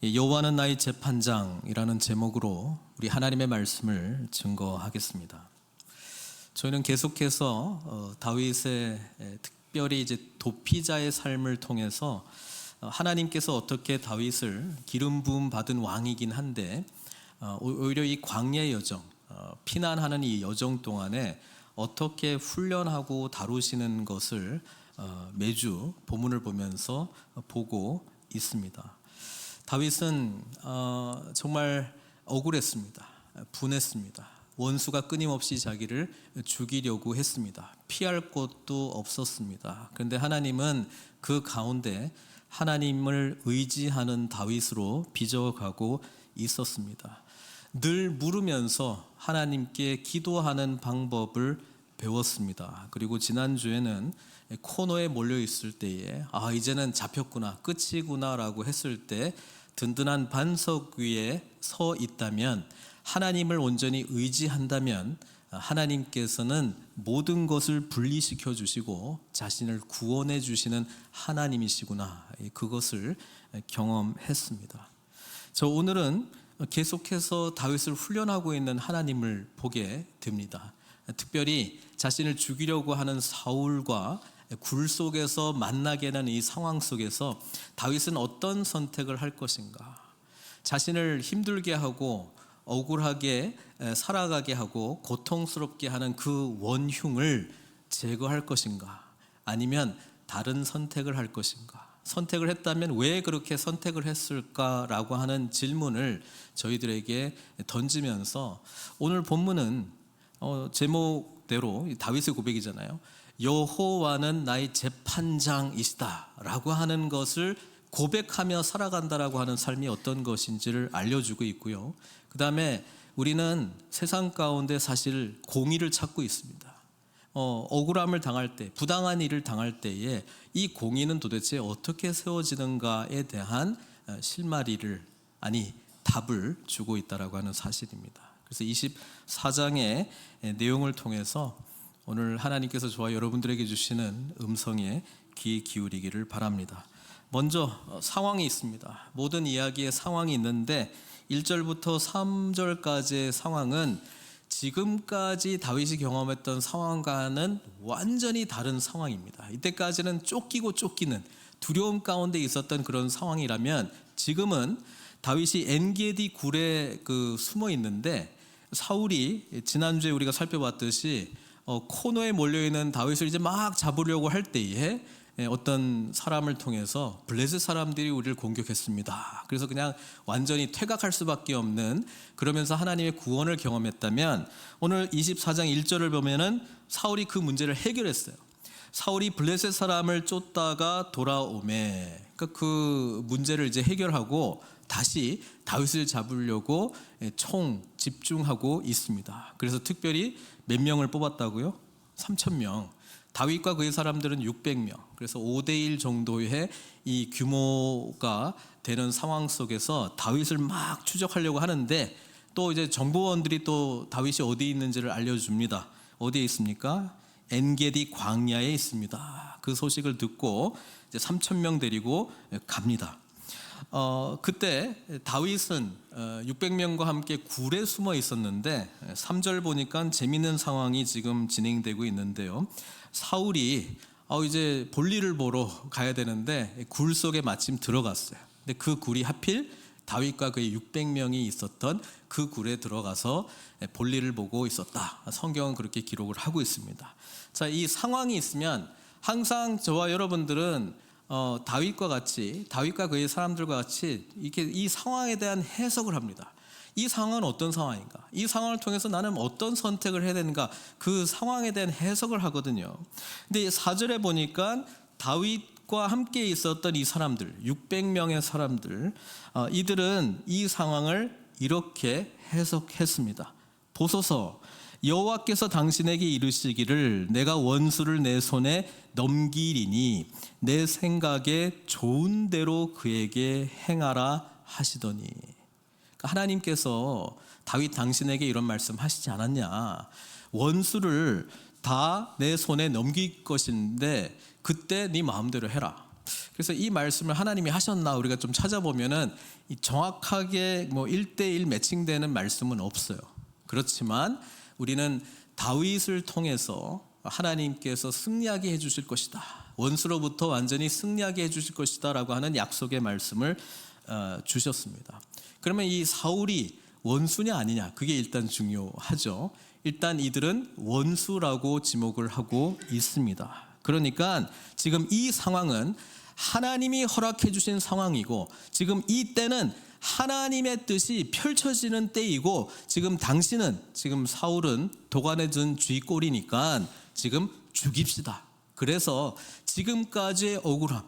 여호와는 나의 재판장이라는 제목으로 우리 하나님의 말씀을 증거하겠습니다. 저희는 계속해서 다윗의 특별히 이제 도피자의 삶을 통해서 하나님께서 어떻게 다윗을 기름 부음 받은 왕이긴 한데 오히려 이 광야의 여정, 피난하는 이 여정 동안에 어떻게 훈련하고 다루시는 것을 매주 본문을 보면서 보고 있습니다. 다윗은 정말 억울했습니다. 분했습니다. 원수가 끊임없이 자기를 죽이려고 했습니다. 피할 곳도 없었습니다. 그런데 하나님은 그 가운데 하나님을 의지하는 다윗으로 빚어가고 있었습니다. 늘 물으면서 하나님께 기도하는 방법을 배웠습니다. 그리고 지난주에는 코너에 몰려있을 때에 이제는 잡혔구나, 끝이구나 라고 했을 때 든든한 반석 위에 서 있다면, 하나님을 온전히 의지한다면 하나님께서는 모든 것을 분리시켜 주시고 자신을 구원해 주시는 하나님이시구나, 그것을 경험했습니다. 저 오늘은 계속해서 다윗을 훈련하고 있는 하나님을 보게 됩니다. 특별히 자신을 죽이려고 하는 사울과 굴 속에서 만나게 되는 이 상황 속에서 다윗은 어떤 선택을 할 것인가? 자신을 힘들게 하고 억울하게 살아가게 하고 고통스럽게 하는 그 원흉을 제거할 것인가? 아니면 다른 선택을 할 것인가? 선택을 했다면 왜 그렇게 선택을 했을까라고 하는 질문을 저희들에게 던지면서, 오늘 본문은 제목대로 다윗의 고백이잖아요. 여호와는 나의 재판장이시다 라고 하는 것을 고백하며 살아간다라고 하는 삶이 어떤 것인지를 알려주고 있고요. 그 다음에 우리는 세상 가운데 사실 공의를 찾고 있습니다. 억울함을 당할 때, 부당한 일을 당할 때에 이 공의는 도대체 어떻게 세워지는가에 대한 실마리를, 답을 주고 있다라고 하는 사실입니다. 그래서 24장의 내용을 통해서 오늘 하나님께서 저와 여러분들에게 주시는 음성에 귀 기울이기를 바랍니다. 먼저 상황이 있습니다. 모든 이야기에 상황이 있는데 1절부터 3절까지의 상황은 지금까지 다윗이 경험했던 상황과는 완전히 다른 상황입니다. 이때까지는 쫓기고 쫓기는 두려움 가운데 있었던 그런 상황이라면, 지금은 다윗이 엔게디 굴에 숨어 있는데, 사울이 지난주에 우리가 살펴봤듯이 코너에 몰려있는 다윗을 이제 막 잡으려고 할 때에 어떤 사람을 통해서 블레셋 사람들이 우리를 공격했습니다. 그래서 그냥 완전히 퇴각할 수밖에 없는, 그러면서 하나님의 구원을 경험했다면, 오늘 24장 1절을 보면은 사울이 그 문제를 해결했어요. 사울이 블레셋 사람을 쫓다가 돌아오매, 그 문제를 이제 해결하고 다시 다윗을 잡으려고 집중하고 있습니다. 그래서 특별히 몇 명을 뽑았다고요? 3,000명. 다윗과 그의 사람들은 600명. 그래서 5대1 정도의 이 규모가 되는 상황 속에서 다윗을 막 추적하려고 하는데, 또 이제 정보원들이 또 다윗이 어디 있는지를 알려줍니다. 어디에 있습니까? 엔게디 광야에 있습니다. 그 소식을 듣고 이제 3,000명 데리고 갑니다. 그때 다윗은 600명과 함께 굴에 숨어 있었는데, 3절 보니까 재밌는 상황이 지금 진행되고 있는데요. 사울이 이제 볼일을 보러 가야 되는데 굴 속에 마침 들어갔어요. 근데 그 굴이 하필 다윗과 그의 600명이 있었던 그 굴에 들어가서 볼일을 보고 있었다. 성경은 그렇게 기록을 하고 있습니다. 자, 이 상황이 있으면 항상 저와 여러분들은 다윗과 그의 사람들과 같이 이렇게 이 상황에 대한 해석을 합니다. 이 상황은 어떤 상황인가? 이 상황을 통해서 나는 어떤 선택을 해야 되는가? 그 상황에 대한 해석을 하거든요. 근데 4절에 보니까 다윗과 함께 있었던 이 사람들, 600명의 사람들, 이들은 이 상황을 이렇게 해석했습니다. 보소서, 여호와께서 당신에게 이르시기를 내가 원수를 내 손에 넘기리니 내 생각에 좋은 대로 그에게 행하라 하시더니. 하나님께서 다윗 당신에게 이런 말씀 하시지 않았냐? 원수를 다 내 손에 넘길 것인데 그때 네 마음대로 해라. 그래서 이 말씀을 하나님이 하셨나 우리가 좀 찾아보면은 이 정확하게 뭐 1대1 매칭되는 말씀은 없어요. 그렇지만 우리는 다윗을 통해서 하나님께서 승리하게 해주실 것이다, 원수로부터 완전히 승리하게 해주실 것이다 라고 하는 약속의 말씀을 주셨습니다. 그러면 이 사울이 원수냐 아니냐, 그게 일단 중요하죠. 일단 이들은 원수라고 지목을 하고 있습니다. 그러니까 지금 이 상황은 하나님이 허락해 주신 상황이고, 지금 이 때는 하나님의 뜻이 펼쳐지는 때이고, 지금 사울은 도관에 든 쥐꼬리니까 지금 죽입시다. 그래서 지금까지의 억울함,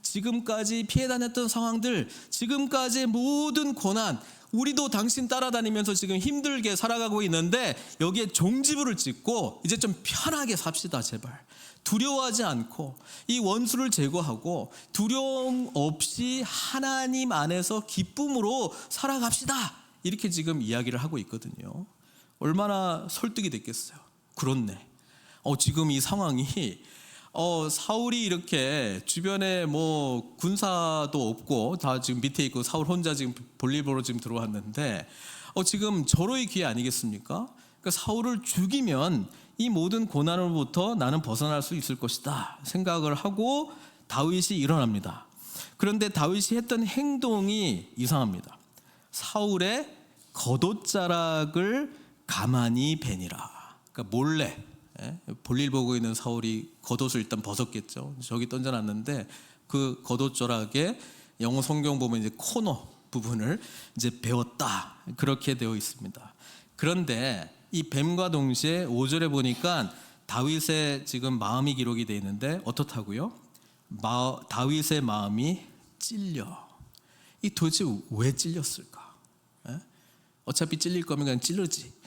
지금까지 피해 다녔던 상황들, 지금까지의 모든 고난, 우리도 당신 따라다니면서 지금 힘들게 살아가고 있는데 여기에 종지부를 찍고 이제 좀 편하게 삽시다. 제발 두려워하지 않고 이 원수를 제거하고 두려움 없이 하나님 안에서 기쁨으로 살아갑시다. 이렇게 지금 이야기를 하고 있거든요. 얼마나 설득이 됐겠어요. 그렇네. 지금 이 상황이 사울이 이렇게 주변에 뭐 군사도 없고 다 지금 밑에 있고 사울 혼자 지금 볼일 보러 지금 들어왔는데 지금 절호의 기회 아니겠습니까? 그러니까 사울을 죽이면 이 모든 고난으로부터 나는 벗어날 수 있을 것이다 생각을 하고 다윗이 일어납니다. 그런데 다윗이 했던 행동이 이상합니다. 사울의 겉옷자락을 가만히 베니라. 그러니까 몰래, 볼일 보고 있는 사울이 겉옷을 일단 벗었겠죠. 저기 던져놨는데 그 겉옷자락에 영어 성경 보면 이제 코너 부분을 이제 베었다, 그렇게 되어 있습니다. 그런데 이 뱀과 동시에 5절에 보니까 다윗의 지금 마음이 기록이 되어 있는데 어떻다고요? 다윗의 마음이 찔려. 이 도대체 왜 찔렸을까? 어차피 찔릴 거면 그냥 찔르지.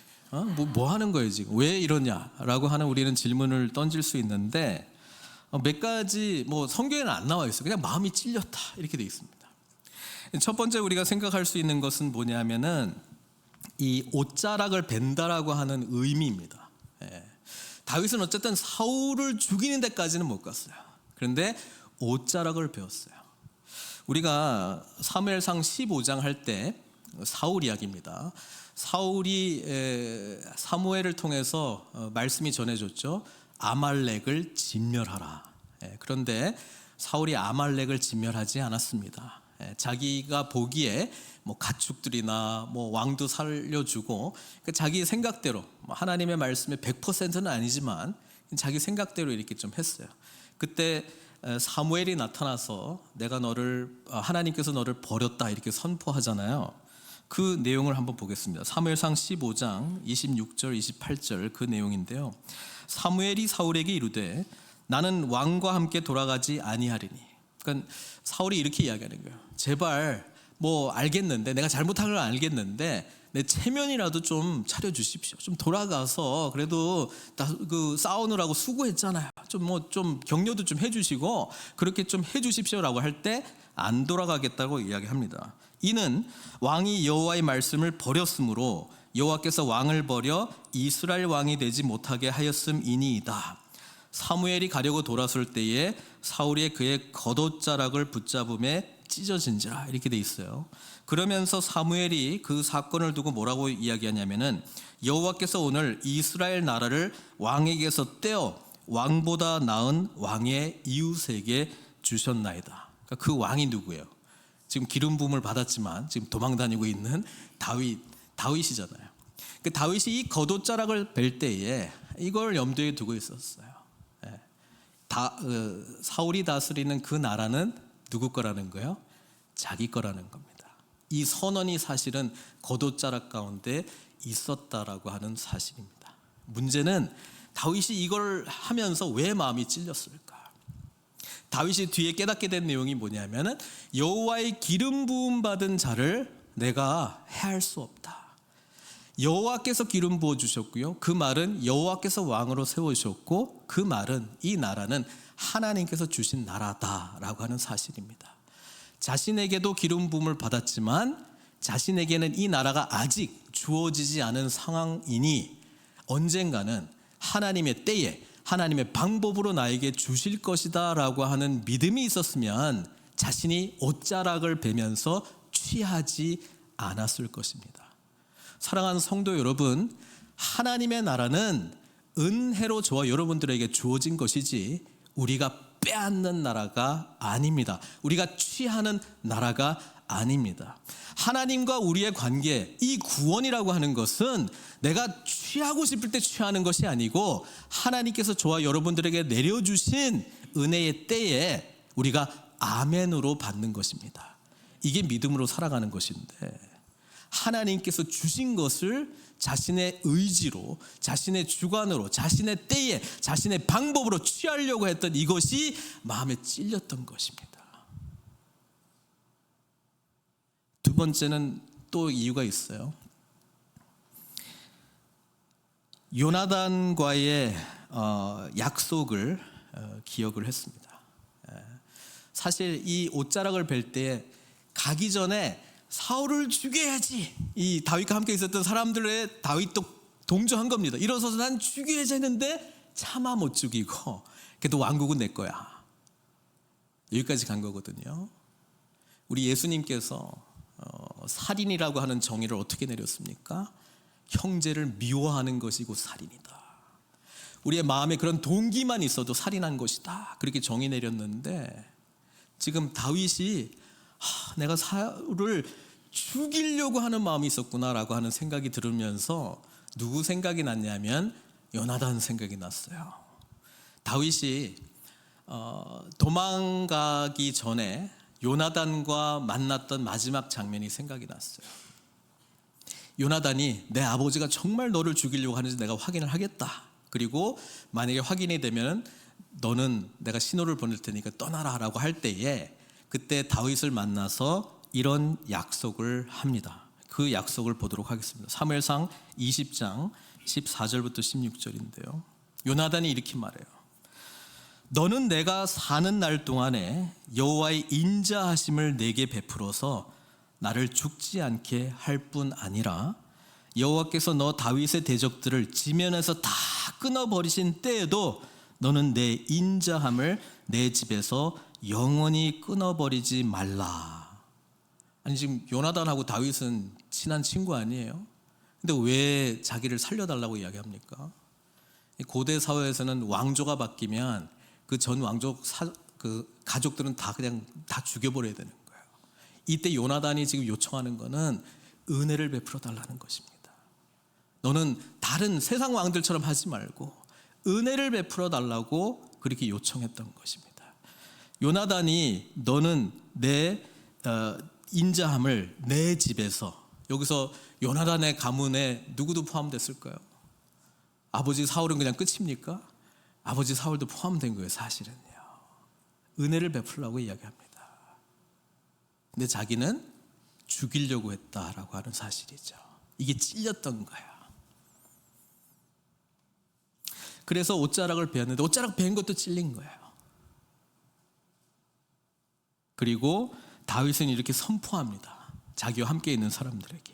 뭐 하는 거예요 지금? 왜 이러냐라고 하는 우리는 질문을 던질 수 있는데 몇 가지 뭐 성경에는 안 나와 있어요. 그냥 마음이 찔렸다 이렇게 되어 있습니다. 첫 번째 우리가 생각할 수 있는 것은 뭐냐면은 이 옷자락을 벤다라고 하는 의미입니다. 다윗은 어쨌든 사울을 죽이는 데까지는 못 갔어요. 그런데 옷자락을 베었어요. 우리가 사무엘상 15장 할 때 사울 이야기입니다. 사울이 사무엘을 통해서 말씀이 전해졌죠. 아말렉을 진멸하라. 그런데 사울이 아말렉을 진멸하지 않았습니다. 자기가 보기에 뭐 가축들이나 뭐 왕도 살려주고 자기 생각대로, 하나님의 말씀에 100%는 아니지만 자기 생각대로 이렇게 좀 했어요. 그때 사무엘이 나타나서 하나님께서 너를 버렸다 이렇게 선포하잖아요. 그 내용을 한번 보겠습니다. 사무엘상 15장 26절 28절 그 내용인데요. 사무엘이 사울에게 이르되 나는 왕과 함께 돌아가지 아니하리니. 그러니까 사울이 이렇게 이야기하는 거예요. 제발 뭐 알겠는데, 내가 잘못한 걸 알겠는데 내 체면이라도 좀 차려주십시오. 좀 돌아가서 그래도 그 싸우느라고 수고했잖아요. 좀 격려도 좀 해주시고 그렇게 좀 해주십시오라고 할 때 안 돌아가겠다고 이야기합니다. 이는 왕이 여호와의 말씀을 버렸으므로 여호와께서 왕을 버려 이스라엘 왕이 되지 못하게 하였음이니이다. 사무엘이 가려고 돌아설 때에 사울이 그의 겉옷자락을 붙잡음에 찢어진지라 이렇게 돼 있어요. 그러면서 사무엘이 그 사건을 두고 뭐라고 이야기하냐면은 여호와께서 오늘 이스라엘 나라를 왕에게서 떼어 왕보다 나은 왕의 이웃에게 주셨나이다. 그러니까 그 왕이 누구예요? 지금 기름 부음을 받았지만 지금 도망 다니고 있는 다윗이잖아요. 그 다윗이 이 겉옷자락을 벨 때에 이걸 염두에 두고 있었어요. 사울이 다스리는 그 나라는 누구 거라는 거예요? 자기 거라는 겁니다. 이 선언이 사실은 겉옷자락 가운데 있었다라고 하는 사실입니다. 문제는 다윗이 이걸 하면서 왜 마음이 찔렸을까? 다윗이 뒤에 깨닫게 된 내용이 뭐냐면은 여호와의 기름 부음 받은 자를 내가 해할 수 없다. 여호와께서 기름 부어 주셨고요. 그 말은 여호와께서 왕으로 세우셨고 그 말은 이 나라는 하나님께서 주신 나라다라고 하는 사실입니다. 자신에게도 기름 부음을 받았지만 자신에게는 이 나라가 아직 주어지지 않은 상황이니 언젠가는 하나님의 때에 하나님의 방법으로 나에게 주실 것이다 라고 하는 믿음이 있었으면 자신이 옷자락을 베면서 취하지 않았을 것입니다. 사랑하는 성도 여러분, 하나님의 나라는 은혜로 저와 여러분들에게 주어진 것이지 우리가 빼앗는 나라가 아닙니다. 우리가 취하는 나라가 아닙니다. 하나님과 우리의 관계, 이 구원이라고 하는 것은 내가 취하고 싶을 때 취하는 것이 아니고 하나님께서 저와 여러분들에게 내려주신 은혜의 때에 우리가 아멘으로 받는 것입니다. 이게 믿음으로 살아가는 것인데, 하나님께서 주신 것을 자신의 의지로, 자신의 주관으로, 자신의 때에, 자신의 방법으로 취하려고 했던 이것이 마음에 찔렸던 것입니다. 두 번째는 또 이유가 있어요. 요나단과의 약속을 기억을 했습니다. 사실 이 옷자락을 벨 때 가기 전에 사울을 죽여야지, 이 다윗과 함께 있었던 사람들의 다윗도 동조한 겁니다. 일어서서 난 죽여야지 했는데 차마 못 죽이고, 그래도 왕국은 내 거야, 여기까지 간 거거든요. 우리 예수님께서 살인이라고 하는 정의를 어떻게 내렸습니까? 형제를 미워하는 것이 곧 살인이다. 우리의 마음에 그런 동기만 있어도 살인한 것이다, 그렇게 정의 내렸는데, 지금 다윗이 내가 사울을 죽이려고 하는 마음이 있었구나라고 하는 생각이 들으면서 누구 생각이 났냐면 요나단 생각이 났어요. 다윗이 도망가기 전에 요나단과 만났던 마지막 장면이 생각이 났어요. 요나단이 내 아버지가 정말 너를 죽이려고 하는지 내가 확인을 하겠다, 그리고 만약에 확인이 되면 너는 내가 신호를 보낼 테니까 떠나라 라고 할 때에, 그때 다윗을 만나서 이런 약속을 합니다. 그 약속을 보도록 하겠습니다. 사무엘상 20장 14절부터 16절인데요 요나단이 이렇게 말해요. 너는 내가 사는 날 동안에 여호와의 인자하심을 내게 베풀어서 나를 죽지 않게 할 뿐 아니라 여호와께서 너 다윗의 대적들을 지면에서 다 끊어버리신 때에도 너는 내 인자함을 내 집에서 영원히 끊어버리지 말라. 아니, 지금 요나단하고 다윗은 친한 친구 아니에요? 근데 왜 자기를 살려달라고 이야기합니까? 고대 사회에서는 왕조가 바뀌면 그 전 왕족 그 가족들은 다 그냥 다 죽여버려야 되는 거예요. 이때 요나단이 지금 요청하는 거는 은혜를 베풀어 달라는 것입니다. 너는 다른 세상 왕들처럼 하지 말고 은혜를 베풀어 달라고 그렇게 요청했던 것입니다. 요나단이 너는 내 인자함을 내 집에서, 여기서 요나단의 가문에 누구도 포함됐을까요? 아버지 사울은 그냥 끝입니까? 아버지 사울도 포함된 거예요. 사실은요, 은혜를 베풀라고 이야기합니다. 근데 자기는 죽이려고 했다라고 하는 사실이죠. 이게 찔렸던 거예요. 그래서 옷자락을 베었는데 옷자락 베은 것도 찔린 거예요. 그리고 다윗은 이렇게 선포합니다. 자기와 함께 있는 사람들에게,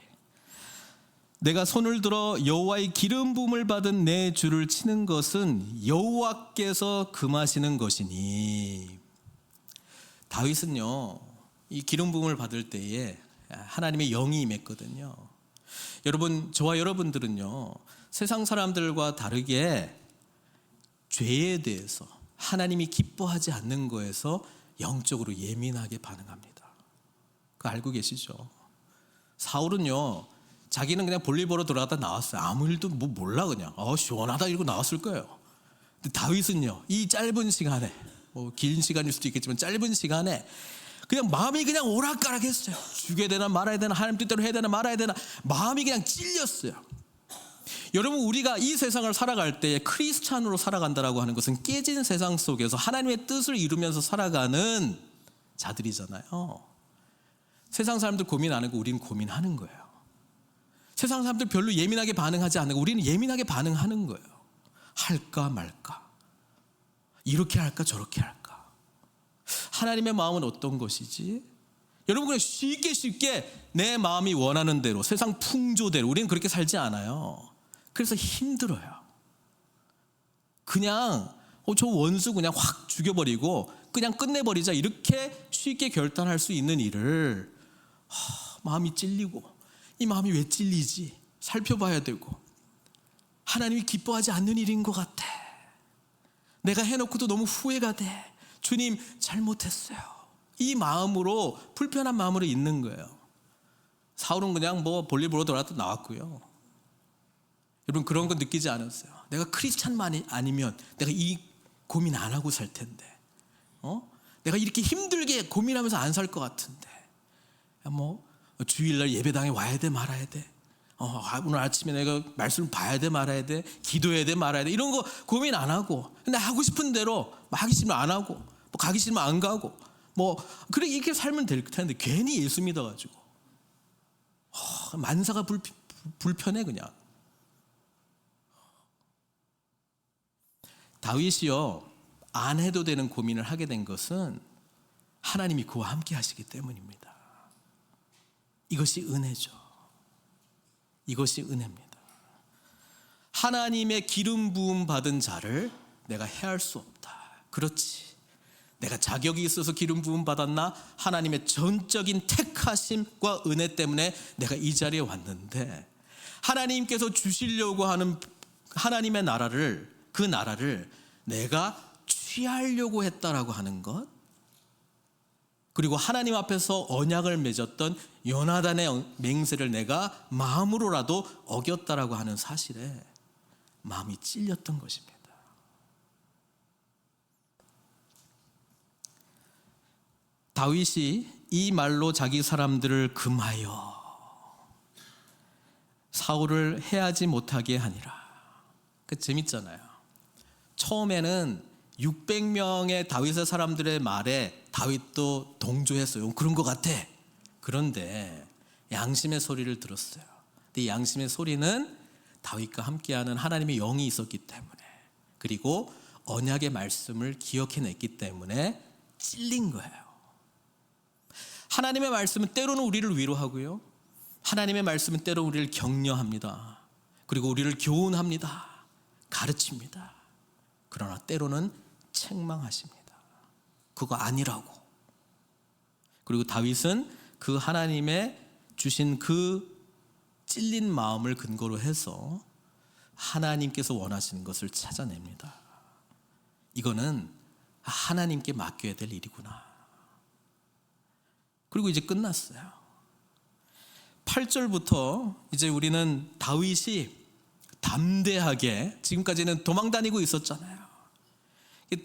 내가 손을 들어 여호와의 기름 부음을 받은 내 주를 치는 것은 여호와께서 금하시는 것이니. 다윗은요, 이 기름 부음을 받을 때에 하나님의 영이 임했거든요. 여러분, 저와 여러분들은요, 세상 사람들과 다르게 죄에 대해서, 하나님이 기뻐하지 않는 거에서 영적으로 예민하게 반응합니다. 그거 알고 계시죠? 사울은요, 자기는 그냥 볼일 보러 들어갔다 나왔어요. 아무 일도 뭐 몰라, 그냥 시원하다 이러고 나왔을 거예요. 근데 다윗은요, 이 짧은 시간에, 뭐 긴 시간일 수도 있겠지만 짧은 시간에 그냥 마음이 그냥 오락가락했어요. 죽여야 되나 말아야 되나, 하나님 뜻대로 해야 되나 말아야 되나, 마음이 그냥 찔렸어요. 여러분, 우리가 이 세상을 살아갈 때 크리스찬으로 살아간다라고 하는 것은 깨진 세상 속에서 하나님의 뜻을 이루면서 살아가는 자들이잖아요. 세상 사람들 고민 안 하고 우리는 고민하는 거예요. 세상 사람들 별로 예민하게 반응하지 않는 거, 우리는 예민하게 반응하는 거예요. 할까 말까, 이렇게 할까 저렇게 할까. 하나님의 마음은 어떤 것이지? 여러분, 그냥 쉽게 내 마음이 원하는 대로, 세상 풍조대로 우리는 그렇게 살지 않아요. 그래서 힘들어요. 그냥 저 원수 그냥 확 죽여버리고 그냥 끝내버리자, 이렇게 쉽게 결단할 수 있는 일을 마음이 찔리고, 이 마음이 왜 찔리지 살펴봐야 되고, 하나님이 기뻐하지 않는 일인 것 같아, 내가 해놓고도 너무 후회가 돼, 주님 잘못했어요, 이 마음으로, 불편한 마음으로 있는 거예요. 사울은 그냥 볼일 보러 돌아도 나왔고요. 여러분, 그런 거 느끼지 않았어요? 내가 크리스찬만 아니면 내가 이 고민 안 하고 살 텐데, 내가 이렇게 힘들게 고민하면서 안 살 것 같은데, 주일날 예배당에 와야 돼 말아야 돼, 오늘 아침에 내가 말씀을 봐야 돼 말아야 돼, 기도해야 돼 말아야 돼, 이런 거 고민 안 하고, 근데 하고 싶은 대로 하기 싫으면 안 하고, 가기 싫으면 안 가고, 그래 이렇게 살면 될 텐데, 괜히 예수 믿어가지고 만사가 불편해 그냥. 다윗이요, 안 해도 되는 고민을 하게 된 것은 하나님이 그와 함께 하시기 때문입니다. 이것이 은혜죠. 이것이 은혜입니다. 하나님의 기름 부음 받은 자를 내가 해할 수 없다. 그렇지, 내가 자격이 있어서 기름 부음 받았나? 하나님의 전적인 택하심과 은혜 때문에 내가 이 자리에 왔는데, 하나님께서 주시려고 하는 하나님의 나라를, 그 나라를 내가 취하려고 했다라고 하는 것, 그리고 하나님 앞에서 언약을 맺었던 요나단의 맹세를 내가 마음으로라도 어겼다라고 하는 사실에 마음이 찔렸던 것입니다. 다윗이 이 말로 자기 사람들을 금하여 사울을 해하지 못하게 하니라. 재밌잖아요. 처음에는 600명의 다윗의 사람들의 말에 다윗도 동조했어요. 그런 것 같아. 그런데 양심의 소리를 들었어요. 근데 이 양심의 소리는 다윗과 함께하는 하나님의 영이 있었기 때문에, 그리고 언약의 말씀을 기억해냈기 때문에 찔린 거예요. 하나님의 말씀은 때로는 우리를 위로하고요, 하나님의 말씀은 때로 우리를 격려합니다. 그리고 우리를 교훈합니다. 가르칩니다. 그러나 때로는 책망하십니다. 그거 아니라고. 그리고 다윗은 그 하나님의 주신 그 찔린 마음을 근거로 해서 하나님께서 원하시는 것을 찾아냅니다. 이거는 하나님께 맡겨야 될 일이구나. 그리고 이제 끝났어요. 8절부터 이제 우리는 다윗이 담대하게, 지금까지는 도망다니고 있었잖아요.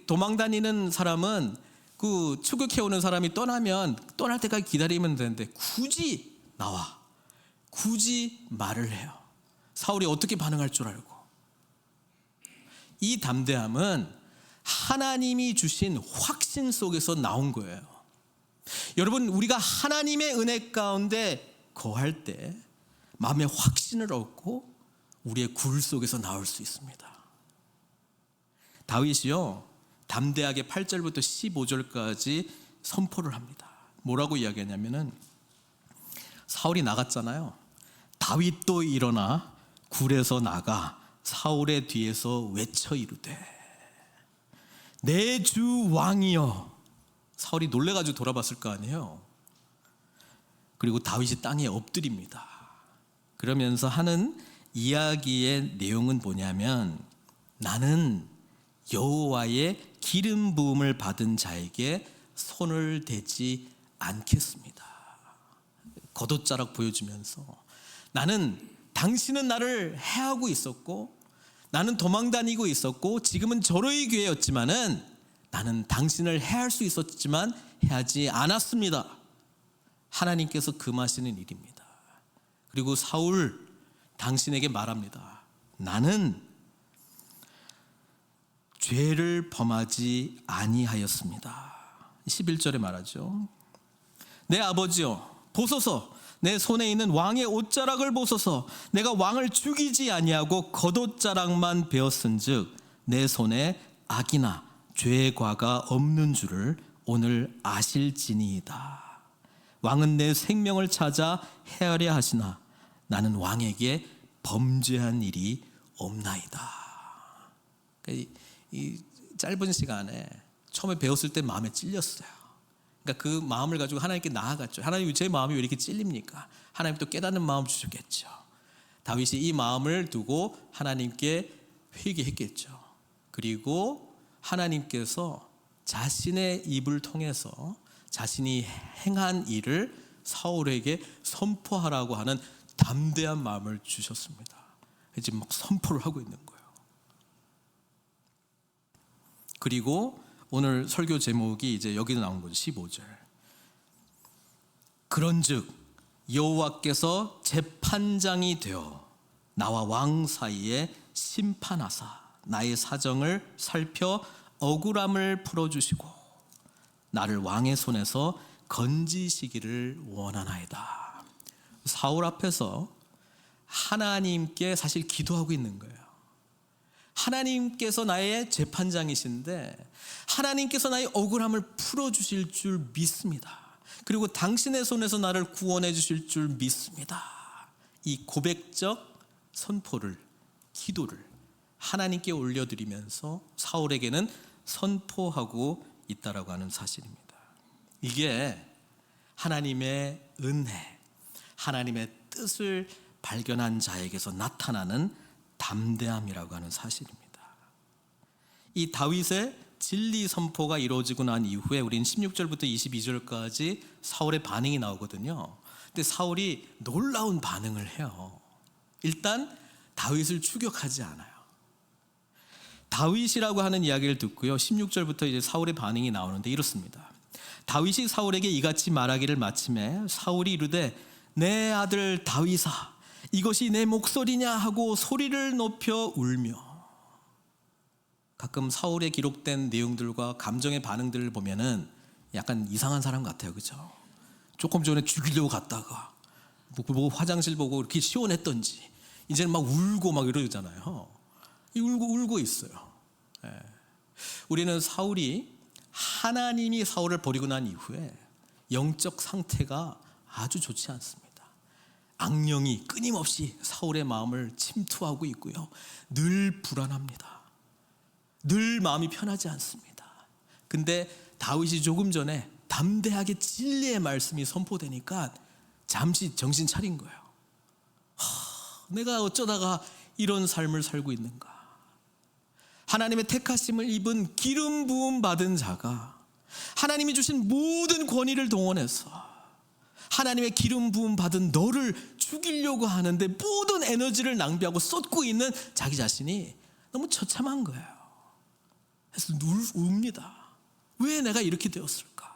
도망다니는 사람은 그 추격해오는 사람이 떠나면 떠날 때까지 기다리면 되는데, 굳이 나와, 굳이 말을 해요. 사울이 어떻게 반응할 줄 알고. 이 담대함은 하나님이 주신 확신 속에서 나온 거예요. 여러분, 우리가 하나님의 은혜 가운데 거할 때 마음의 확신을 얻고 우리의 굴 속에서 나올 수 있습니다. 다윗이요, 담대하게 8절부터 15절까지 선포를 합니다. 뭐라고 이야기하냐면은, 사울이 나갔잖아요. 다윗도 일어나 굴에서 나가 사울의 뒤에서 외쳐 이르되, 내 주 왕이여. 사울이 놀래가지고 돌아봤을 거 아니에요. 그리고 다윗이 땅에 엎드립니다. 그러면서 하는 이야기의 내용은 뭐냐면, 나는 여호와의 기름 부음을 받은 자에게 손을 대지 않겠습니다. 겉옷자락 보여주면서, 나는, 당신은 나를 해하고 있었고, 나는 도망다니고 있었고, 지금은 절호의 기회였지만은 나는 당신을 해할 수 있었지만 해하지 않았습니다. 하나님께서 금하시는 일입니다. 그리고 사울, 당신에게 말합니다. 나는 죄를 범하지 아니하였습니다. 11절에 말하죠. 내 아버지여, 보소서, 내 손에 있는 왕의 옷자락을 보소서. 내가 왕을 죽이지 아니하고 겉옷자락만 베었은즉 내 손에 악이나 죄의 과가 없는 줄을 오늘 아실지니이다. 왕은 내 생명을 찾아 해하려 하시나 나는 왕에게 범죄한 일이 없나이다. 이 짧은 시간에 처음에 배웠을 때 마음에 찔렸어요. 그러니까 그 마음을 가지고 하나님께 나아갔죠. 하나님, 제 마음이 왜 이렇게 찔립니까? 하나님 또 깨닫는 마음 주셨겠죠. 다윗이 이 마음을 두고 하나님께 회개했겠죠. 그리고 하나님께서 자신의 입을 통해서 자신이 행한 일을 사울에게 선포하라고 하는 담대한 마음을 주셨습니다. 지금 막 선포를 하고 있는 거예요. 그리고 오늘 설교 제목이 이제 여기도 나온 거죠. 15절. 그런즉 여호와께서 재판장이 되어 나와 왕 사이에 심판하사 나의 사정을 살펴 억울함을 풀어주시고 나를 왕의 손에서 건지시기를 원하나이다. 사울 앞에서 하나님께 사실 기도하고 있는 거예요. 하나님께서 나의 재판장이신데 하나님께서 나의 억울함을 풀어주실 줄 믿습니다. 그리고 당신의 손에서 나를 구원해 주실 줄 믿습니다. 이 고백적 선포를, 기도를 하나님께 올려드리면서 사울에게는 선포하고 있다라고 하는 사실입니다. 이게 하나님의 은혜, 하나님의 뜻을 발견한 자에게서 나타나는 담대함이라고 하는 사실입니다. 이 다윗의 진리 선포가 이루어지고 난 이후에 우리는 16절부터 22절까지 사울의 반응이 나오거든요. 근데 사울이 놀라운 반응을 해요. 일단 다윗을 추격하지 않아요. 다윗이라고 하는 이야기를 듣고요. 16절부터 이제 사울의 반응이 나오는데 이렇습니다. 다윗이 사울에게 이같이 말하기를 마침에 사울이 이르되 내 아들 다윗아 이것이 내 목소리냐 하고 소리를 높여 울며. 가끔 사울에 기록된 내용들과 감정의 반응들을 보면은 약간 이상한 사람 같아요. 그렇죠? 조금 전에 죽이려고 갔다가 뭐 화장실 보고 이렇게 시원했던지 이제는 막 울고 막 이러잖아요. 울고 있어요. 예. 우리는 사울이 하나님이 사울을 버리고 난 이후에 영적 상태가 아주 좋지 않습니다. 악령이 끊임없이 사울의 마음을 침투하고 있고요. 늘 불안합니다. 늘 마음이 편하지 않습니다. 근데 다윗이 조금 전에 담대하게 진리의 말씀이 선포되니까 잠시 정신 차린 거예요. 내가 어쩌다가 이런 삶을 살고 있는가. 하나님의 택하심을 입은 기름 부음 받은 자가 하나님이 주신 모든 권위를 동원해서 하나님의 기름 부음 받은 너를 죽이려고 하는데 모든 에너지를 낭비하고 쏟고 있는 자기 자신이 너무 처참한 거예요. 그래서 웁니다. 왜 내가 이렇게 되었을까?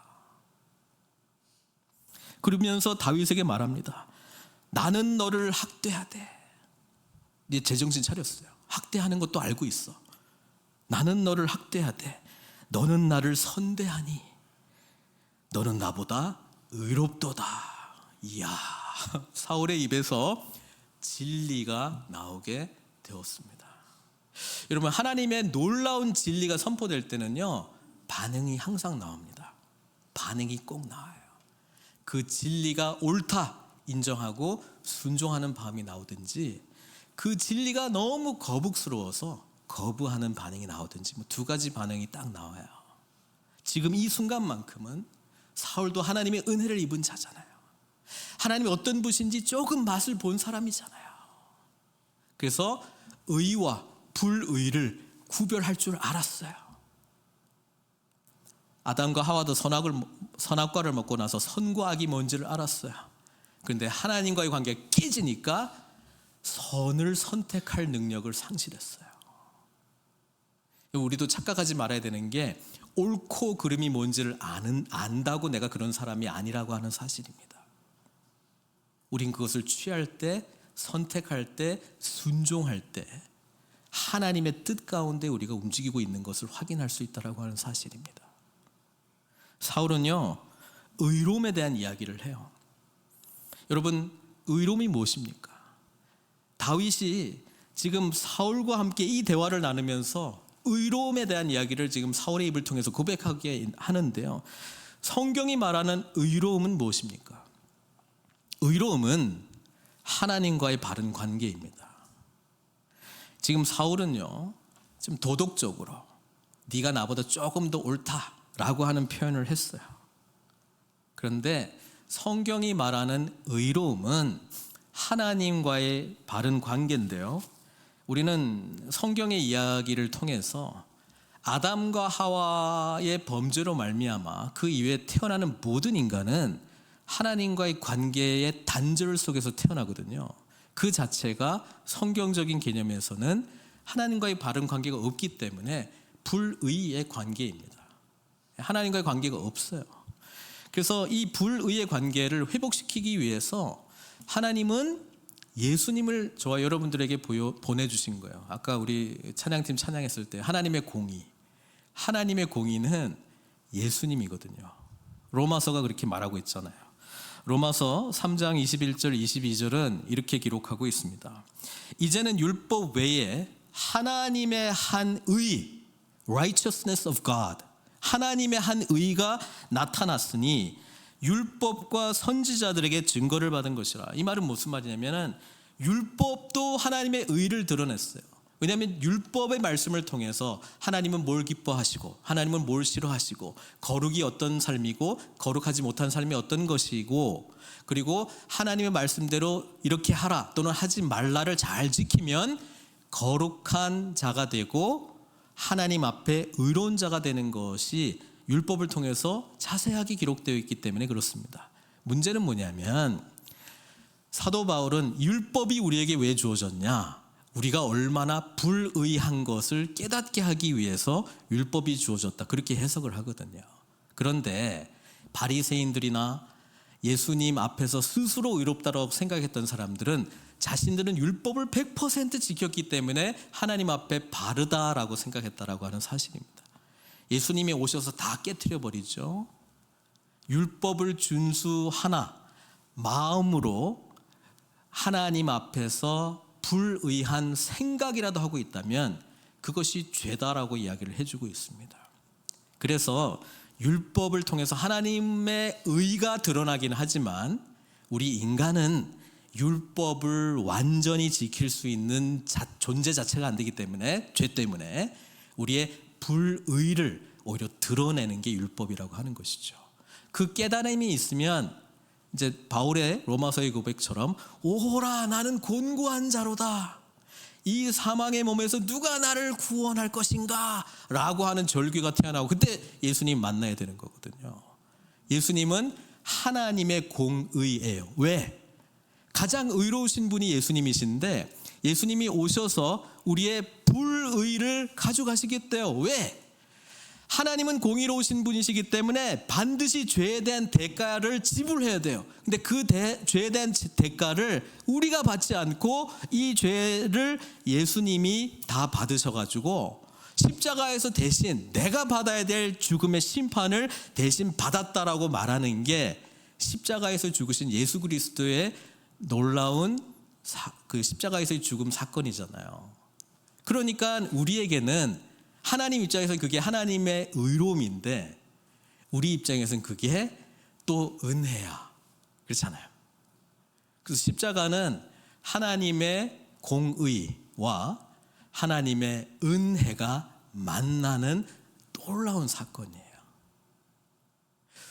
그러면서 다윗에게 말합니다. 나는 너를 학대하되. 이제 제정신 차렸어요. 학대하는 것도 알고 있어. 나는 너를 학대하되 너는 나를 선대하니 너는 나보다 의롭도다. 이야, 사울의 입에서 진리가 나오게 되었습니다. 여러분, 하나님의 놀라운 진리가 선포될 때는요, 반응이 항상 나옵니다. 반응이 꼭 나와요. 그 진리가 옳다 인정하고 순종하는 마음이 나오든지, 그 진리가 너무 거북스러워서 거부하는 반응이 나오든지, 두 가지 반응이 딱 나와요. 지금 이 순간만큼은 사울도 하나님의 은혜를 입은 자잖아요. 하나님이 어떤 분인지 조금 맛을 본 사람이잖아요. 그래서 의와 불의를 구별할 줄 알았어요. 아담과 하와도 선악과를 먹고 나서 선과 악이 뭔지를 알았어요. 그런데 하나님과의 관계가 깨지니까 선을 선택할 능력을 상실했어요. 우리도 착각하지 말아야 되는 게 옳고 그름이 뭔지를 안다고 내가 그런 사람이 아니라고 하는 사실입니다. 우린 그것을 취할 때, 선택할 때, 순종할 때 하나님의 뜻 가운데 우리가 움직이고 있는 것을 확인할 수 있다고 하는 사실입니다. 사울은요, 의로움에 대한 이야기를 해요. 여러분, 의로움이 무엇입니까? 다윗이 지금 사울과 함께 이 대화를 나누면서 의로움에 대한 이야기를 지금 사울의 입을 통해서 고백하게 하는데요. 성경이 말하는 의로움은 무엇입니까? 의로움은 하나님과의 바른 관계입니다. 지금 사울은요, 지금 도덕적으로 네가 나보다 조금 더 옳다라고 하는 표현을 했어요. 그런데 성경이 말하는 의로움은 하나님과의 바른 관계인데요. 우리는 성경의 이야기를 통해서 아담과 하와의 범죄로 말미암아 그 이후에 태어나는 모든 인간은 하나님과의 관계의 단절 속에서 태어나거든요. 그 자체가 성경적인 개념에서는 하나님과의 바른 관계가 없기 때문에 불의의 관계입니다. 하나님과의 관계가 없어요. 그래서 이 불의의 관계를 회복시키기 위해서 하나님은 예수님을 저와 여러분들에게 보내주신 거예요. 아까 우리 찬양팀 찬양했을 때 하나님의 공의는 예수님이거든요. 로마서가 그렇게 말하고 있잖아요. 로마서 3장 21절 22절은 이렇게 기록하고 있습니다. 이제는 율법 외에 하나님의 한 의, righteousness of God, 하나님의 한 의가 나타났으니 율법과 선지자들에게 증거를 받은 것이라. 이 말은 무슨 말이냐면 율법도 하나님의 의를 드러냈어요. 왜냐하면 율법의 말씀을 통해서 하나님은 뭘 기뻐하시고 하나님은 뭘 싫어하시고 거룩이 어떤 삶이고 거룩하지 못한 삶이 어떤 것이고 그리고 하나님의 말씀대로 이렇게 하라 또는 하지 말라를 잘 지키면 거룩한 자가 되고 하나님 앞에 의로운 자가 되는 것이 율법을 통해서 자세하게 기록되어 있기 때문에 그렇습니다. 문제는 뭐냐면 사도 바울은 율법이 우리에게 왜 주어졌냐? 우리가 얼마나 불의한 것을 깨닫게 하기 위해서 율법이 주어졌다. 그렇게 해석을 하거든요. 그런데 바리새인들이나 예수님 앞에서 스스로 의롭다고 생각했던 사람들은 자신들은 율법을 100% 지켰기 때문에 하나님 앞에 바르다라고 생각했다라고 하는 사실입니다. 예수님이 오셔서 다 깨트려 버리죠. 율법을 준수하나 마음으로 하나님 앞에서 불의한 생각이라도 하고 있다면 그것이 죄다라고 이야기를 해주고 있습니다. 그래서 율법을 통해서 하나님의 의가 드러나긴 하지만 우리 인간은 율법을 완전히 지킬 수 있는 존재 자체가 안 되기 때문에 죄 때문에 우리의 불의를 오히려 드러내는 게 율법이라고 하는 것이죠. 그 깨달음이 있으면 이제 바울의 로마서의 고백처럼 오호라 나는 곤고한 자로다. 이 사망의 몸에서 누가 나를 구원할 것인가? 라고 하는 절규가 태어나고 그때 예수님 만나야 되는 거거든요. 예수님은 하나님의 공의예요. 왜? 가장 의로우신 분이 예수님이신데 예수님이 오셔서 우리의 불의를 가져가시겠대요. 왜? 하나님은 공의로우신 분이시기 때문에 반드시 죄에 대한 대가를 지불해야 돼요. 근데 그 죄에 대한 대가를 우리가 받지 않고 이 죄를 예수님이 다 받으셔가지고 십자가에서 대신 내가 받아야 될 죽음의 심판을 대신 받았다라고 말하는 게 십자가에서 죽으신 예수 그리스도의 놀라운 그 십자가에서의 죽음 사건이잖아요. 그러니까 우리에게는 하나님 입장에서는 그게 하나님의 의로움인데 우리 입장에서는 그게 또 은혜야. 그렇잖아요. 그래서 십자가는 하나님의 공의와 하나님의 은혜가 만나는 놀라운 사건이에요.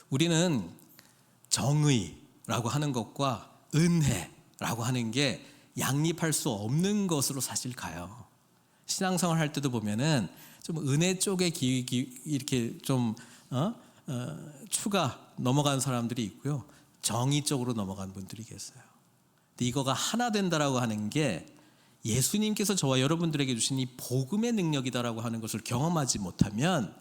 우리는 정의라고 하는 것과 은혜라고 하는 게 양립할 수 없는 것으로 사실 가요. 신앙생활 할 때도 보면은 좀 은혜 쪽에 이렇게 좀 추가 넘어간 사람들이 있고요. 정의 쪽으로 넘어간 분들이 계세요. 근데 이거가 하나 된다라고 하는 게 예수님께서 저와 여러분들에게 주신 이 복음의 능력이다라고 하는 것을 경험하지 못하면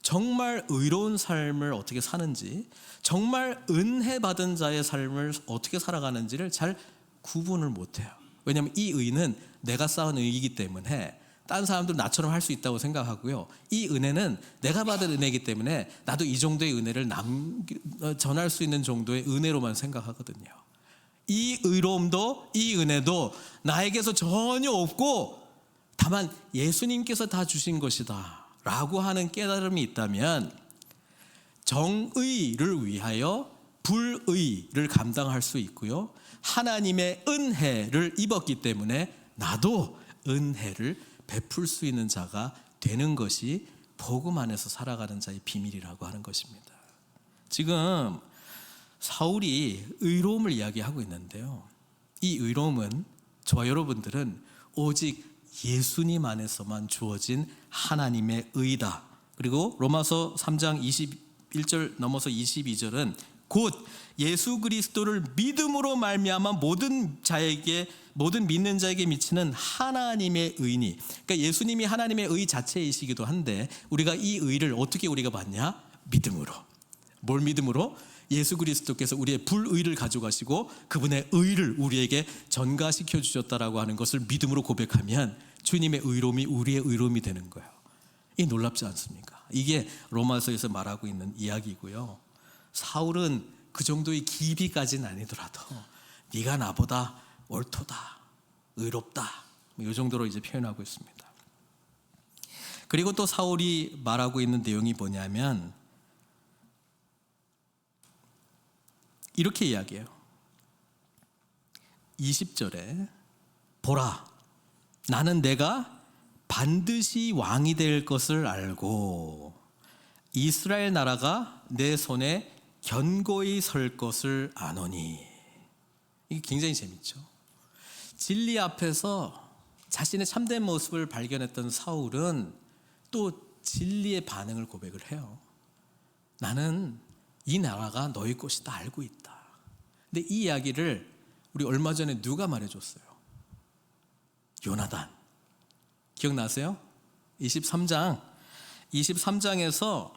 정말 의로운 삶을 어떻게 사는지, 정말 은혜 받은 자의 삶을 어떻게 살아가는지를 잘 구분을 못해요. 왜냐하면 이 의는 내가 쌓은 의이기 때문에 다른 사람들은 나처럼 할 수 있다고 생각하고요. 이 은혜는 내가 받은 은혜이기 때문에 나도 이 정도의 은혜를 전할 수 있는 정도의 은혜로만 생각하거든요. 이 의로움도 이 은혜도 나에게서 전혀 없고 다만 예수님께서 다 주신 것이다 라고 하는 깨달음이 있다면 정의를 위하여 불의를 감당할 수 있고요. 하나님의 은혜를 입었기 때문에 나도 은혜를 베풀 수 있는 자가 되는 것이 복음 안에서 살아가는 자의 비밀이라고 하는 것입니다. 지금 사울이 의로움을 이야기하고 있는데요, 이 의로움은 저와 여러분들은 오직 예수님 안에서만 주어진 하나님의 의다. 그리고 로마서 3장 21절 넘어서 22절은 곧 예수 그리스도를 믿음으로 말미암아 모든 믿는 자에게 미치는 하나님의 의니, 그러니까 예수님이 하나님의 의 자체이시기도 한데 우리가 이 의를 어떻게 우리가 받냐? 믿음으로. 뭘 믿음으로? 예수 그리스도께서 우리의 불의를 가져가시고 그분의 의를 우리에게 전가시켜 주셨다라고 하는 것을 믿음으로 고백하면 주님의 의로움이 우리의 의로움이 되는 거예요. 이 놀랍지 않습니까? 이게 로마서에서 말하고 있는 이야기고요. 사울은 그 정도의 깊이까지는 아니더라도 네가 나보다 옳도다, 의롭다, 이 정도로 이제 표현하고 있습니다. 그리고 또 사울이 말하고 있는 내용이 뭐냐면 이렇게 이야기해요. 20절에 보라, 나는 내가 반드시 왕이 될 것을 알고 이스라엘 나라가 내 손에 견고히 설 것을 아노니. 이게 굉장히 재밌죠. 진리 앞에서 자신의 참된 모습을 발견했던 사울은 또 진리의 반응을 고백을 해요. 나는 이 나라가 너희 것이다 알고 있다. 근데 이 이야기를 우리 얼마 전에 누가 말해줬어요? 요나단. 기억나세요? 23장에서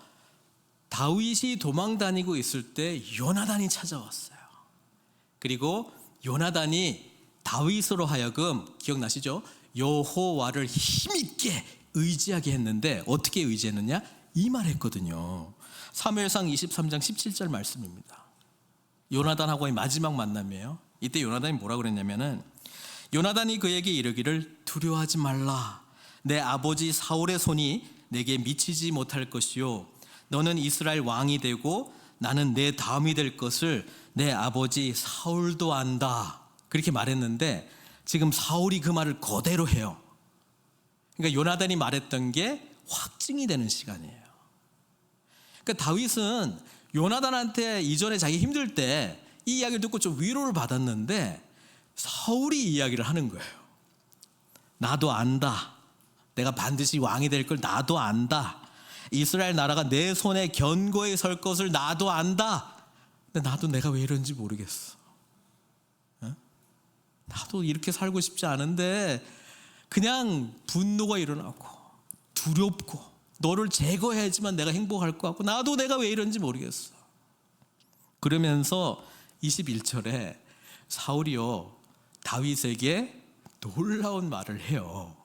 다윗이 도망 다니고 있을 때 요나단이 찾아왔어요. 그리고 요나단이 다윗으로 하여금, 기억나시죠? 여호와를 힘있게 의지하게 했는데 어떻게 의지했느냐? 이 말했거든요. 사무엘상 23장 17절 말씀입니다. 요나단하고의 마지막 만남이에요. 이때 요나단이 뭐라 그랬냐면은, 요나단이 그에게 이르기를 두려워하지 말라. 내 아버지 사울의 손이 내게 미치지 못할 것이요 너는 이스라엘 왕이 되고 나는 내 다음이 될 것을 내 아버지 사울도 안다. 그렇게 말했는데 지금 사울이 그 말을 그대로 해요. 그러니까 요나단이 말했던 게 확증이 되는 시간이에요. 그러니까 다윗은 요나단한테 이전에 자기 힘들 때 이 이야기를 듣고 좀 위로를 받았는데 사울이 이야기를 하는 거예요. 나도 안다. 내가 반드시 왕이 될 걸 나도 안다. 이스라엘 나라가 내 손에 견고히 설 것을 나도 안다. 근데 나도 내가 왜 이런지 모르겠어. 나도 이렇게 살고 싶지 않은데 그냥 분노가 일어나고 두렵고 너를 제거해야지만 내가 행복할 것 같고 나도 내가 왜 이런지 모르겠어. 그러면서 21절에 사울이요 다윗에게 놀라운 말을 해요.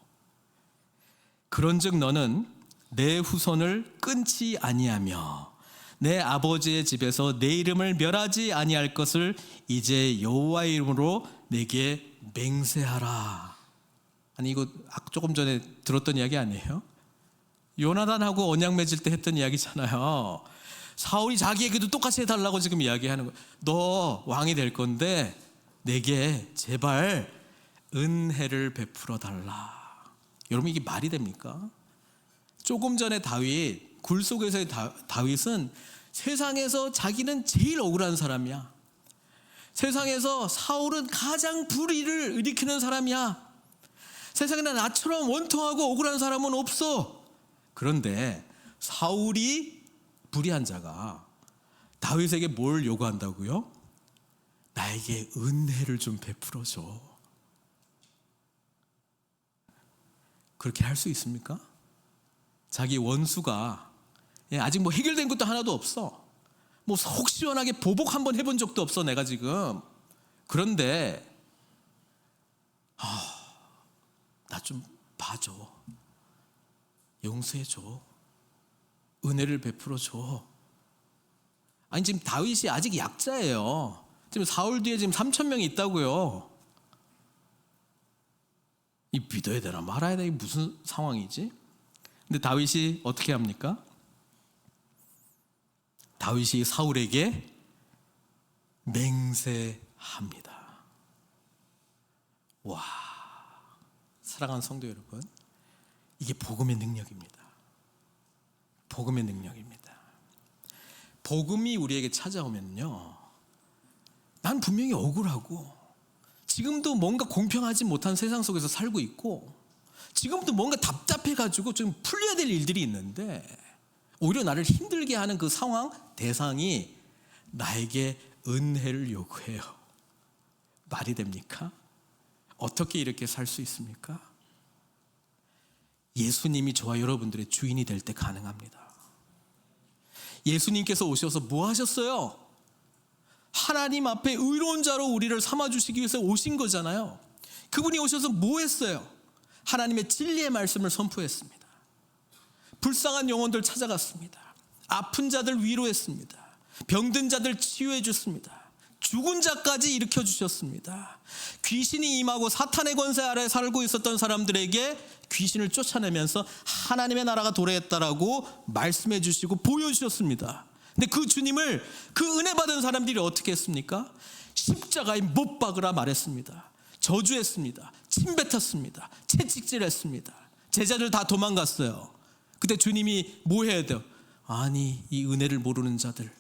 그런즉 너는 내 후손을 끊지 아니하며 내 아버지의 집에서 내 이름을 멸하지 아니할 것을 이제 여호와의 이름으로 내게 맹세하라. 아니 이거 조금 전에 들었던 이야기 아니에요? 요나단하고 언약 맺을 때 했던 이야기잖아요. 사울이 자기에게도 똑같이 해달라고 지금 이야기하는 거예요. 너 왕이 될 건데 내게 제발 은혜를 베풀어 달라. 여러분 이게 말이 됩니까? 조금 전에 다윗, 굴 속에서의 다윗은 세상에서 자기는 제일 억울한 사람이야. 세상에서 사울은 가장 불의를 일으키는 사람이야. 세상에 나처럼 원통하고 억울한 사람은 없어. 그런데 사울이 불의한 자가 다윗에게 뭘 요구한다고요? 나에게 은혜를 좀 베풀어줘. 그렇게 할 수 있습니까? 자기 원수가 아직 뭐 해결된 것도 하나도 없어. 뭐 속 시원하게 보복 한번 해본 적도 없어 내가 지금. 그런데 나 좀 봐줘. 용서해줘. 은혜를 베풀어줘. 아니 지금 다윗이 아직 약자예요. 지금 사울 뒤에 지금 3,000명이 있다고요. 이 믿어야 되나 말아야 되나 무슨 상황이지? 근데 다윗이 어떻게 합니까? 다윗이 사울에게 맹세합니다. 와, 사랑하는 성도 여러분, 이게 복음의 능력입니다. 복음의 능력입니다. 복음이 우리에게 찾아오면요, 난 분명히 억울하고 지금도 뭔가 공평하지 못한 세상 속에서 살고 있고 지금도 뭔가 답답해가지고 좀 풀려야 될 일들이 있는데 오히려 나를 힘들게 하는 그 상황, 대상이 나에게 은혜를 요구해요. 말이 됩니까? 어떻게 이렇게 살 수 있습니까? 예수님이 저와 여러분들의 주인이 될 때 가능합니다. 예수님께서 오셔서 뭐 하셨어요? 하나님 앞에 의로운 자로 우리를 삼아주시기 위해서 오신 거잖아요. 그분이 오셔서 뭐 했어요? 하나님의 진리의 말씀을 선포했습니다. 불쌍한 영혼들 찾아갔습니다. 아픈 자들 위로했습니다. 병든 자들 치유해 줬습니다. 죽은 자까지 일으켜 주셨습니다. 귀신이 임하고 사탄의 권세 아래 살고 있었던 사람들에게 귀신을 쫓아내면서 하나님의 나라가 도래했다라고 말씀해 주시고 보여주셨습니다. 근데 그 주님을, 그 은혜 받은 사람들이 어떻게 했습니까? 십자가에 못 박으라 말했습니다. 저주했습니다. 침뱉었습니다. 채찍질했습니다. 제자들 다 도망갔어요. 그때 주님이 뭐 해야 돼요? 아니, 이 은혜를 모르는 자들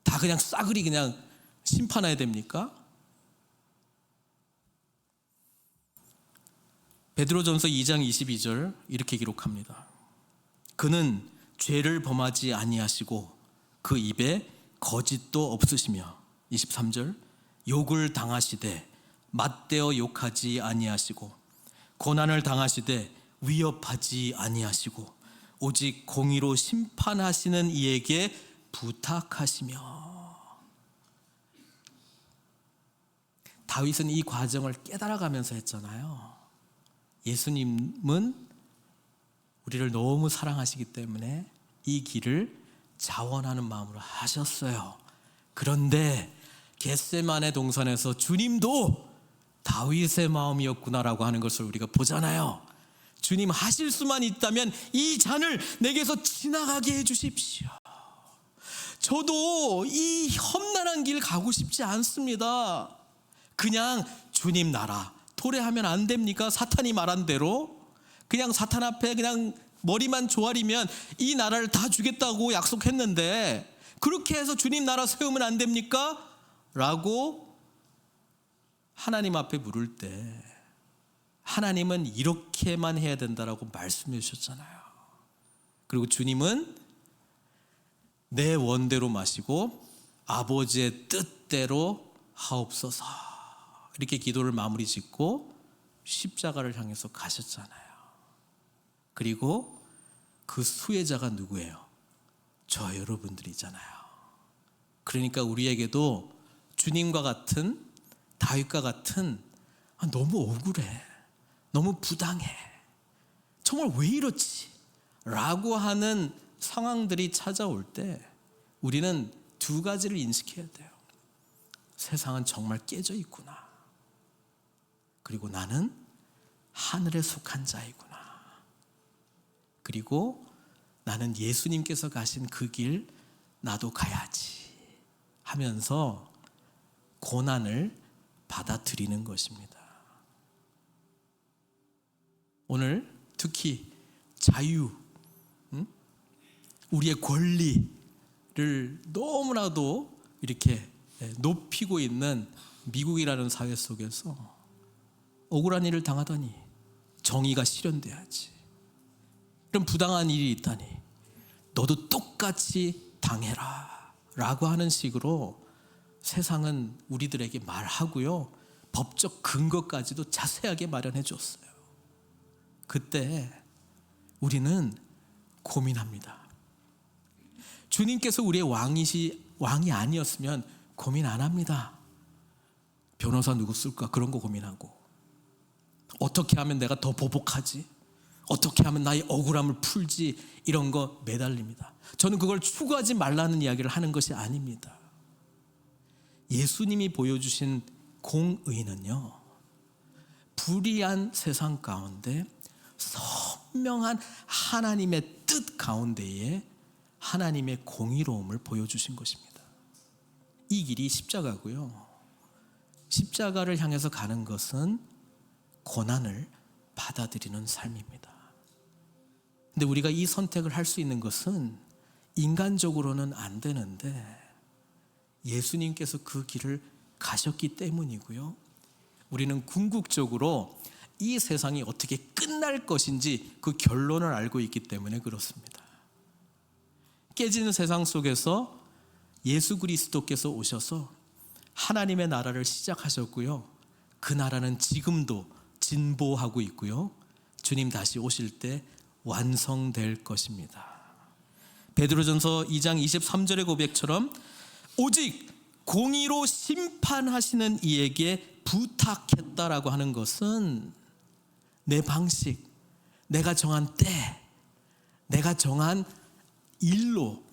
다 그냥 싸그리 그냥 심판해야 됩니까? 베드로전서 2장 22절 이렇게 기록합니다. 그는 죄를 범하지 아니하시고 그 입에 거짓도 없으시며 23절 욕을 당하시되 맞대어 욕하지 아니하시고 고난을 당하시되 위협하지 아니하시고 오직 공의로 심판하시는 이에게 부탁하시며. 다윗은 이 과정을 깨달아가면서 했잖아요. 예수님은 우리를 너무 사랑하시기 때문에 이 길을 자원하는 마음으로 하셨어요. 그런데 겟세마네 동산에서 주님도 다윗의 마음이었구나라고 하는 것을 우리가 보잖아요. 주님, 하실 수만 있다면 이 잔을 내게서 지나가게 해주십시오. 저도 이 험난한 길 가고 싶지 않습니다. 그냥 주님 나라 도래하면 안 됩니까? 사탄이 말한 대로 그냥 사탄 앞에 그냥 머리만 조아리면 이 나라를 다 주겠다고 약속했는데 그렇게 해서 주님 나라 세우면 안 됩니까? 라고 하나님 앞에 물을 때 하나님은 이렇게만 해야 된다라고 말씀해 주셨잖아요. 그리고 주님은 내 원대로 마시고 아버지의 뜻대로 하옵소서 이렇게 기도를 마무리 짓고 십자가를 향해서 가셨잖아요. 그리고 그 수혜자가 누구예요? 저 여러분들이잖아요. 그러니까 우리에게도 주님과 같은, 다윗과 같은 너무 억울해, 너무 부당해, 정말 왜 이렇지? 라고 하는 상황들이 찾아올 때 우리는 두 가지를 인식해야 돼요. 세상은 정말 깨져 있구나. 그리고 나는 하늘에 속한 자이구나. 그리고 나는 예수님께서 가신 그 길 나도 가야지 하면서 고난을 받아들이는 것입니다. 오늘 특히 자유, 우리의 권리를 너무나도 이렇게 높이고 있는 미국이라는 사회 속에서 억울한 일을 당하다니 정의가 실현돼야지, 이런 부당한 일이 있다니 너도 똑같이 당해라 라고 하는 식으로 세상은 우리들에게 말하고요, 법적 근거까지도 자세하게 마련해 줬어요. 그때 우리는 고민합니다. 주님께서 우리의 왕이 아니었으면 고민 안 합니다. 변호사 누구 쓸까? 그런 거 고민하고, 어떻게 하면 내가 더 보복하지? 어떻게 하면 나의 억울함을 풀지? 이런 거 매달립니다. 저는 그걸 추구하지 말라는 이야기를 하는 것이 아닙니다. 예수님이 보여주신 공의는요, 불의한 세상 가운데 선명한 하나님의 뜻 가운데에 하나님의 공의로움을 보여주신 것입니다. 이 길이 십자가고요, 십자가를 향해서 가는 것은 고난을 받아들이는 삶입니다. 근데 우리가 이 선택을 할 수 있는 것은 인간적으로는 안 되는데 예수님께서 그 길을 가셨기 때문이고요. 우리는 궁극적으로 이 세상이 어떻게 끝날 것인지 그 결론을 알고 있기 때문에 그렇습니다. 깨지는 세상 속에서 예수 그리스도께서 오셔서 하나님의 나라를 시작하셨고요. 그 나라는 지금도 진보하고 있고요. 주님 다시 오실 때 완성될 것입니다. 베드로전서 2장 23절의 고백처럼 오직 공의로 심판하시는 이에게 부탁했다라고 하는 것은 내 방식, 내가 정한 때, 내가 정한 일로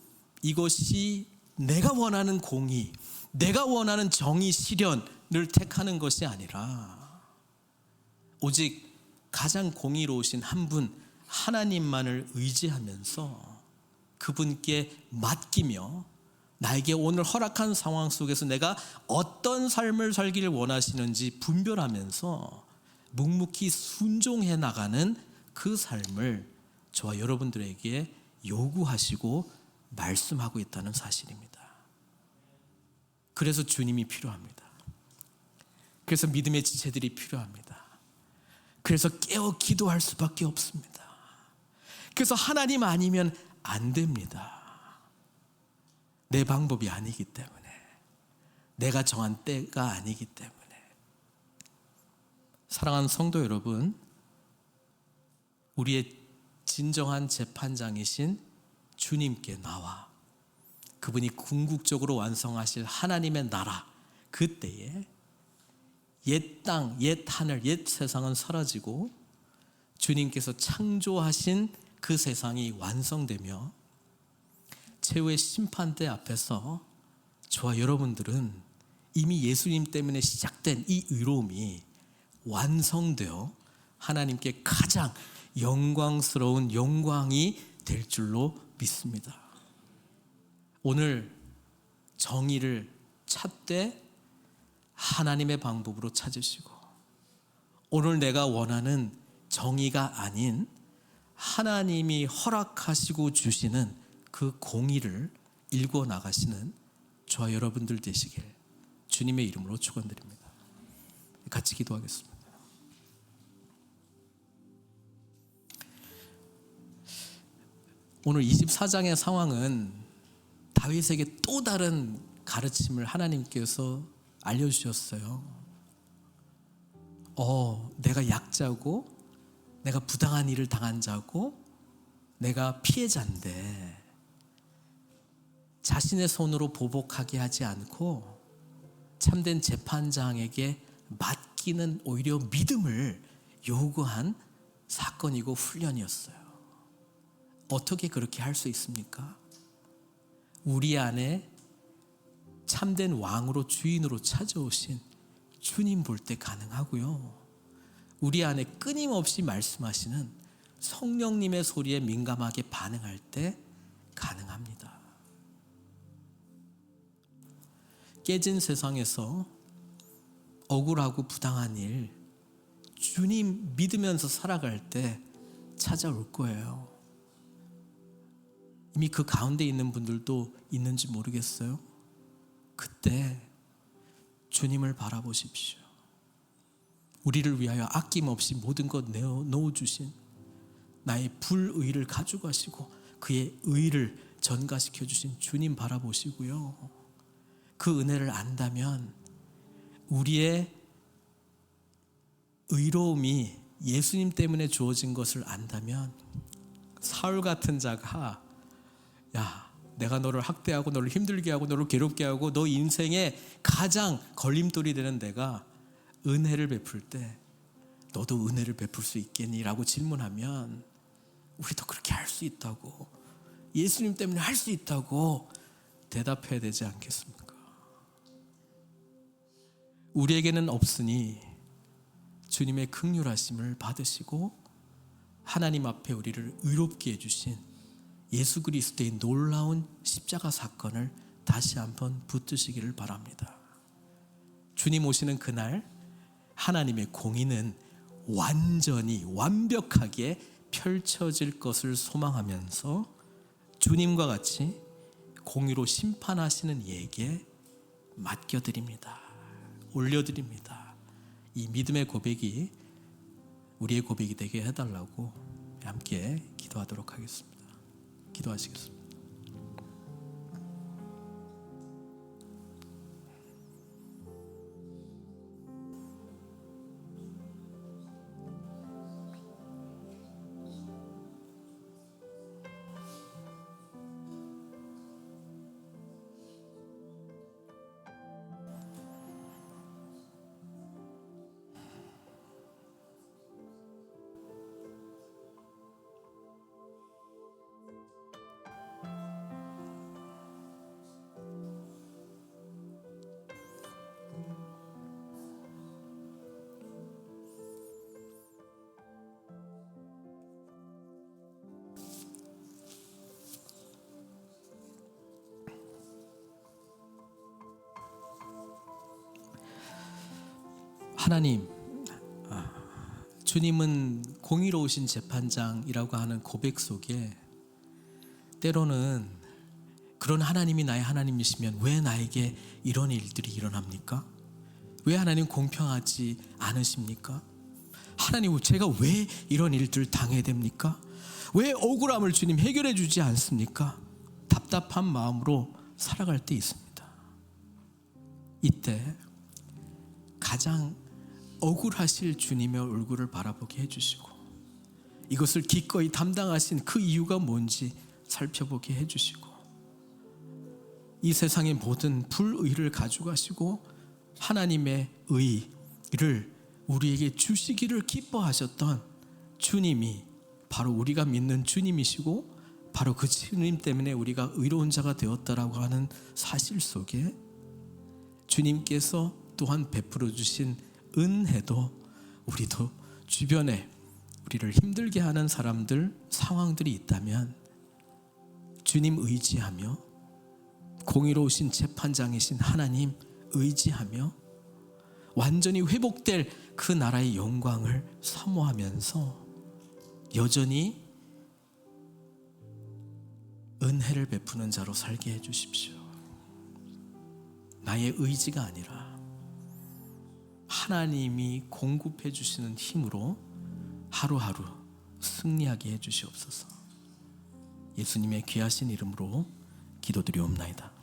이것이 내가 원하는 공의, 내가 원하는 정의 실현을 택하는 것이 아니라 오직 가장 공의로우신 한 분 하나님만을 의지하면서 그분께 맡기며 나에게 오늘 허락한 상황 속에서 내가 어떤 삶을 살기를 원하시는지 분별하면서 묵묵히 순종해 나가는 그 삶을 저와 여러분들에게 요구하시고 말씀하고 있다는 사실입니다. 그래서 주님이 필요합니다. 그래서 믿음의 지체들이 필요합니다. 그래서 깨어 기도할 수밖에 없습니다. 그래서 하나님 아니면 안 됩니다. 내 방법이 아니기 때문에, 내가 정한 때가 아니기 때문에. 사랑하는 성도 여러분, 우리의 진정한 재판장이신 주님께 나와 그분이 궁극적으로 완성하실 하나님의 나라, 그때에 옛 땅, 옛 하늘, 옛 세상은 사라지고 주님께서 창조하신 그 세상이 완성되며 최후의 심판대 앞에서 저와 여러분들은 이미 예수님 때문에 시작된 이 의로움이 완성되어 하나님께 가장 영광스러운 영광이 될 줄로 믿습니다. 오늘 정의를 찾되 하나님의 방법으로 찾으시고, 오늘 내가 원하는 정의가 아닌 하나님이 허락하시고 주시는 그 공의를 일궈 나가시는 저와 여러분들 되시길 주님의 이름으로 축원드립니다. 같이 기도하겠습니다. 오늘 24장의 상황은 다윗에게 또 다른 가르침을 하나님께서 알려주셨어요. 내가 약자고, 내가 부당한 일을 당한 자고, 내가 피해자인데 자신의 손으로 보복하게 하지 않고 참된 재판장에게 맡기는 오히려 믿음을 요구한 사건이고 훈련이었어요. 어떻게 그렇게 할 수 있습니까? 우리 안에 참된 왕으로, 주인으로 찾아오신 주님 볼 때 가능하고요. 우리 안에 끊임없이 말씀하시는 성령님의 소리에 민감하게 반응할 때 가능합니다. 깨진 세상에서 억울하고 부당한 일, 주님 믿으면서 살아갈 때 찾아올 거예요. 이미 그 가운데 있는 분들도 있는지 모르겠어요. 그때 주님을 바라보십시오. 우리를 위하여 아낌없이 모든 것 내어 놓아주신 나의 불의를 가져가시고 그의 의를 전가시켜 주신 주님 바라보시고요. 그 은혜를 안다면, 우리의 의로움이 예수님 때문에 주어진 것을 안다면, 사울 같은 자가 내가 너를 학대하고 너를 힘들게 하고 너를 괴롭게 하고 너 인생의 가장 걸림돌이 되는 내가 은혜를 베풀 때 너도 은혜를 베풀 수 있겠니? 라고 질문하면 우리도 그렇게 할 수 있다고, 예수님 때문에 할 수 있다고 대답해야 되지 않겠습니까? 우리에게는 없으니 주님의 긍휼하심을 받으시고 하나님 앞에 우리를 의롭게 해주신 예수 그리스도의 놀라운 십자가 사건을 다시 한번 붙드시기를 바랍니다. 주님 오시는 그날 하나님의 공의는 완전히 완벽하게 펼쳐질 것을 소망하면서 주님과 같이 공의로 심판하시는 이에게 맡겨드립니다. 올려드립니다. 이 믿음의 고백이 우리의 고백이 되게 해달라고 함께 기도하도록 하겠습니다. 기도하시겠습니다. 하나님, 주님은 공의로우신 재판장이라고 하는 고백 속에 때로는 그런 하나님이 나의 하나님이시면 왜 나에게 이런 일들이 일어납니까? 왜 하나님 공평하지 않으십니까? 하나님, 제가 왜 이런 일들 당해야 됩니까? 왜 억울함을 주님 해결해 주지 않습니까? 답답한 마음으로 살아갈 때 있습니다. 이때 가장 억울하실 주님의 얼굴을 바라보게 해주시고 이것을 기꺼이 담당하신 그 이유가 뭔지 살펴보게 해주시고 이 세상의 모든 불의를 가져가시고 하나님의 의를 우리에게 주시기를 기뻐하셨던 주님이 바로 우리가 믿는 주님이시고 바로 그 주님 때문에 우리가 의로운 자가 되었다라고 하는 사실 속에 주님께서 또한 베풀어 주신 은혜도 우리도 주변에 우리를 힘들게 하는 사람들, 상황들이 있다면 주님 의지하며 공의로우신 재판장이신 하나님 의지하며 완전히 회복될 그 나라의 영광을 사모하면서 여전히 은혜를 베푸는 자로 살게 해주십시오. 나의 의지가 아니라 하나님이 공급해 주시는 힘으로 하루하루 승리하게 해주시옵소서. 예수님의 귀하신 이름으로 기도드리옵나이다.